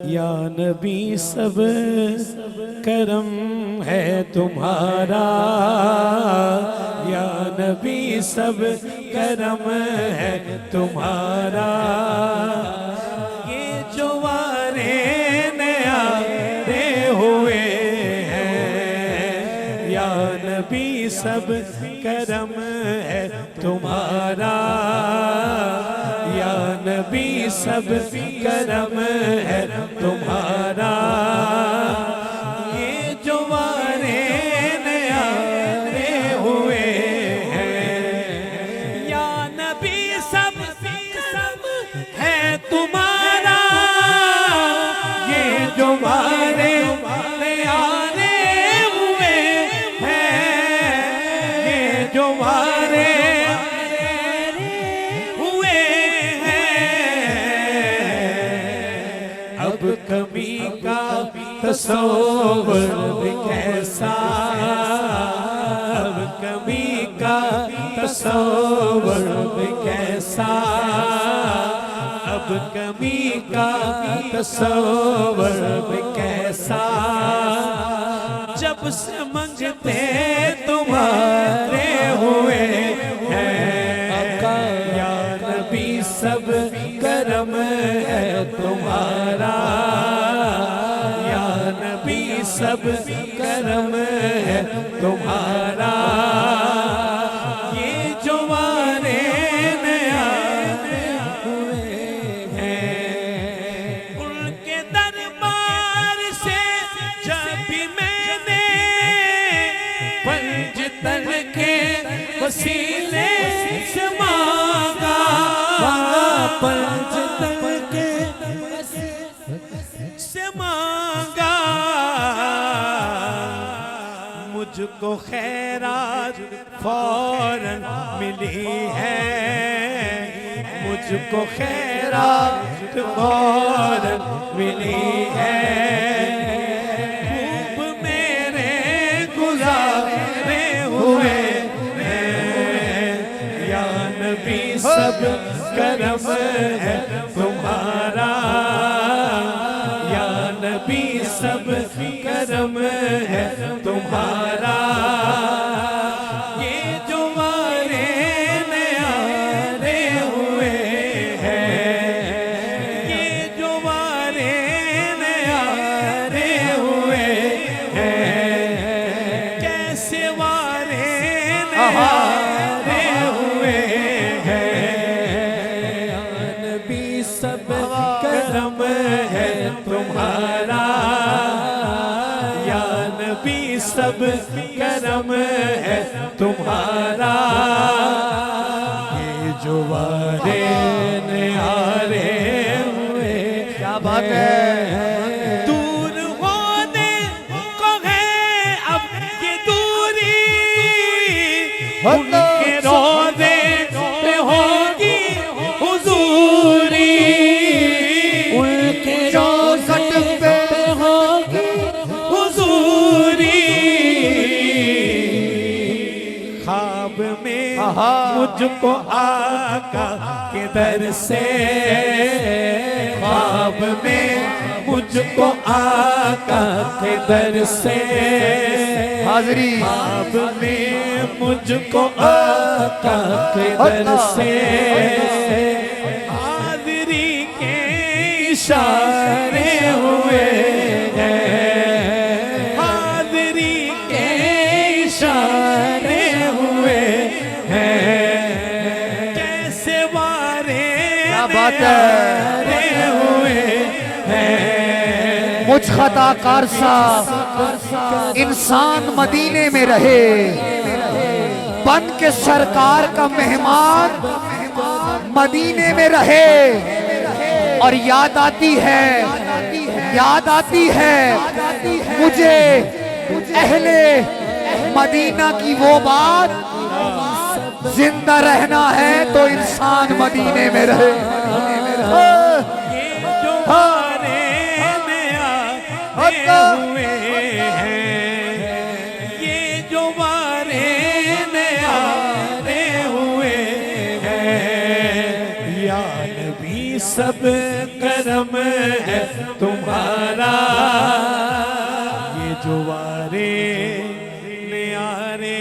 या नबी सब करम है तुम्हारा, या नबी सब करम है तुम्हारा। ये जो वारे न्यारे हुए हैं, या नबी सब करम है तुम्हारा, या नबी सब करम है तुम्हारा। ये जो वारे न्यारे हुए हैं, या नबी सब है तुम्हारा। ये जो वारे न्यारे हुए हैं, ये जो वारे कमी का तस्वर भी कैसा, अब कमी का तस्वर भी कैसा, अब कमी का तस्वर भी कैसा। जब से मंगते तुम्हारे हुए हैं, या नबी सब करम है तुम्हारा, सब करम है तुम्हारा। ये जो वारे न्यारे हुए हैं, उनके दरबार से जब भी मैंने पंजतन के वसीले से मांगा, पंजतन के से मांगा, मुझको खैरात फौरन मिली है, मुझको खैरात फौरन मिली है। खूब मेरे गुज़ारे हुए हैं, या नबी सब करम है तुम्हारा, या नबी सब करम है तुम्हारा। ये जो वारे न्यारे हुए हैं, ये जो वारे न्यारे हुए हैं, कैसे वारे न्यारे हुए हैं, या नबी सब करम है तुम्हारा, सब करम है तुम्हारा। ये जो वारे न्यारे हुए, क्या बात है, दूर होने को है अब ये दूरी, उनके रोज़े पे होगी हुजूरी, उनके रोज़े पे होगी हुजूरी। ख्वाब में मुझको आका के दर से, ख्वाब में मुझको आका के दर से, हाज़री ख्वाब में मुझको आका के दर से, हाज़री के इशारे हुए हैं, हाज़री के इशारे हुए हैं, कैसे वारे न्यारे हुए हैं। मुझ खताकार सा इंसान मदीने में रहे, बन के सरकार का मेहमान मदीने में रहे, और याद आती है, याद आती है मुझे अहले मदीना की वो बात, जिंदा रहना है तो इंसान मदीने में रहे। ये जो वारे न्यारे हुए हैं, ये जो वारे न्यारे हुए हैं, या नबी सब करम है तुम्हारा। हमारा ये जो वारे न्यारे